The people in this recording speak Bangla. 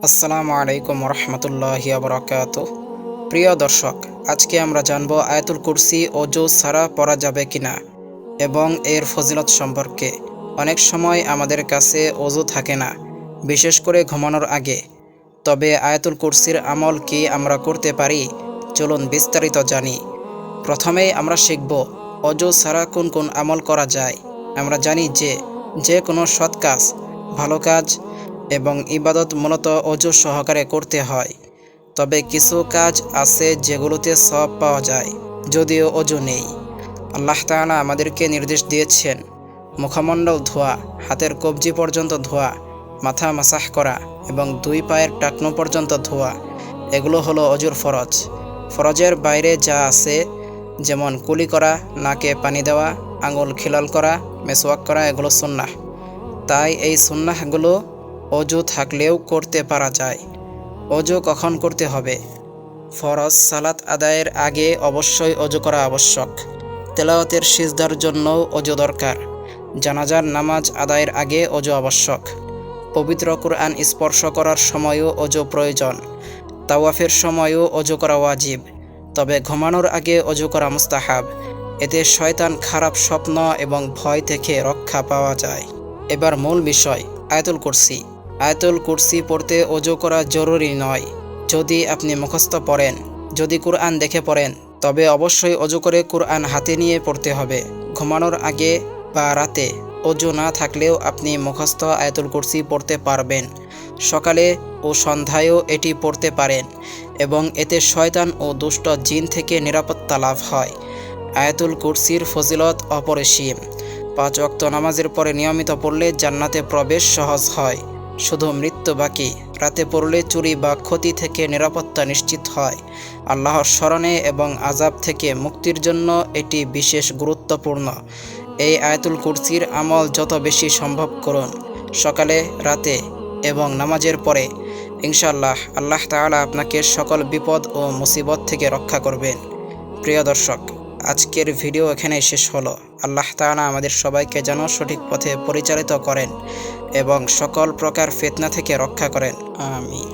আসসালামু আলাইকুম রহমতুল্লাহি বারাকাতুহু। প্রিয় দর্শক, আজকে আমরা জানব আয়াতুল কুরসি অজু ছাড়া পড়া যাবে কিনা এবং এর ফজিলত সম্পর্কে। অনেক সময় আমাদের কাছে অজু থাকে না, বিশেষ করে ঘুমানোর আগে। তবে আয়াতুল কুরসির আমল কি আমরা করতে পারি? চলুন বিস্তারিত জানি। প্রথমেই আমরা শিখব অজু ছাড়া কোন কোন আমল করা যায়। আমরা জানি যে কোনো সৎ কাজ, ভালো কাজ এবং ইবাদত মূলত অজু সহকারে করতে হয়। তবে কিছু কাজ আছে যেগুলোতে সওয়াব পাওয়া যায় যদিও অজু নেই। আল্লাহ তাআলা আমাদেরকে নির্দেশ দিয়েছেন মুখমণ্ডল ধোয়া, হাতের কবজি পর্যন্ত ধোয়া, মাথা মাসাহ করা এবং দুই পায়ের টাকনো পর্যন্ত ধোয়া। এগুলো হলো অজুর ফরজ। ফরজের বাইরে যা আছে, যেমন কুলি করা, নাকে পানি দেওয়া, আঙুল খিলাল করা, মেসওয়াক করা, এগুলো সুন্নাহ। তাই এই সুন্নাহগুলো অজু থাকলেও করতে পারা যায়। অজু কখন করতে হবে? ফরজ সালাত আদায়ের আগে অবশ্যই অজু করা আবশ্যক। তেলাওয়াতের সিজদার জন্যও অজু দরকার। জানাজার নামাজ আদায়ের আগে অজু আবশ্যক। পবিত্র কুরআন স্পর্শ করার সময়ও অজু প্রয়োজন। তাওয়াফের সময়ও অজু করা ওয়াজিব। তবে ঘুমানোর আগে অজু করা মুস্তাহাব। এতে শয়তান, খারাপ স্বপ্ন এবং ভয় থেকে রক্ষা পাওয়া যায়। এবার মূল বিষয়, আয়াতুল কুরসি। আয়াতুল কুরসি পড়তে অজু করা জরুরি নয়। যদি আপনি মুখস্থ পড়েন, যদি কুরআন দেখে পড়েন, তবে অবশ্যই অজু করে কুরআন হাতে নিয়ে পড়তে হবে। ঘুমানোর আগে বা রাতে অজু না থাকলেও আপনি মুখস্থ আয়াতুল কুরসি পড়তে পারবেন। সকালে ও সন্ধ্যায়ও এটি পড়তে পারেন এবং এতে শয়তান ও দুষ্ট জিন থেকে নিরাপত্তা লাভ হয়। আয়াতুল কুরসির ফজিলত অপরিসীম। 5 ওয়াক্ত নামাজের পরে নিয়মিত পড়লে জান্নাতে প্রবেশ সহজ হয়। শুধু মৃত্যু বাকি। রাতে পড়লে চুরি বা ক্ষতি থেকে নিরাপত্তা নিশ্চিত হয়। আল্লাহর স্মরণে এবং আযাব থেকে মুক্তির জন্য এটি বিশেষ গুরুত্বপূর্ণ। এই আয়াতুল কুরসির আমল যত বেশি সম্ভব করুন, সকালে, রাতে এবং নামাজের পরে। ইনশাআল্লাহ আল্লাহ তাআলা আপনাকে সকল বিপদ ও মুসিবত থেকে রক্ষা করবেন। প্রিয় দর্শক, আজকের ভিডিও এখানেই শেষ হলো। আল্লাহ তাআলা আমাদের সবাইকে যেন সঠিক পথে পরিচালিত করেন এবং সকল প্রকার ফিতনা থেকে রক্ষা করেন। আমিন।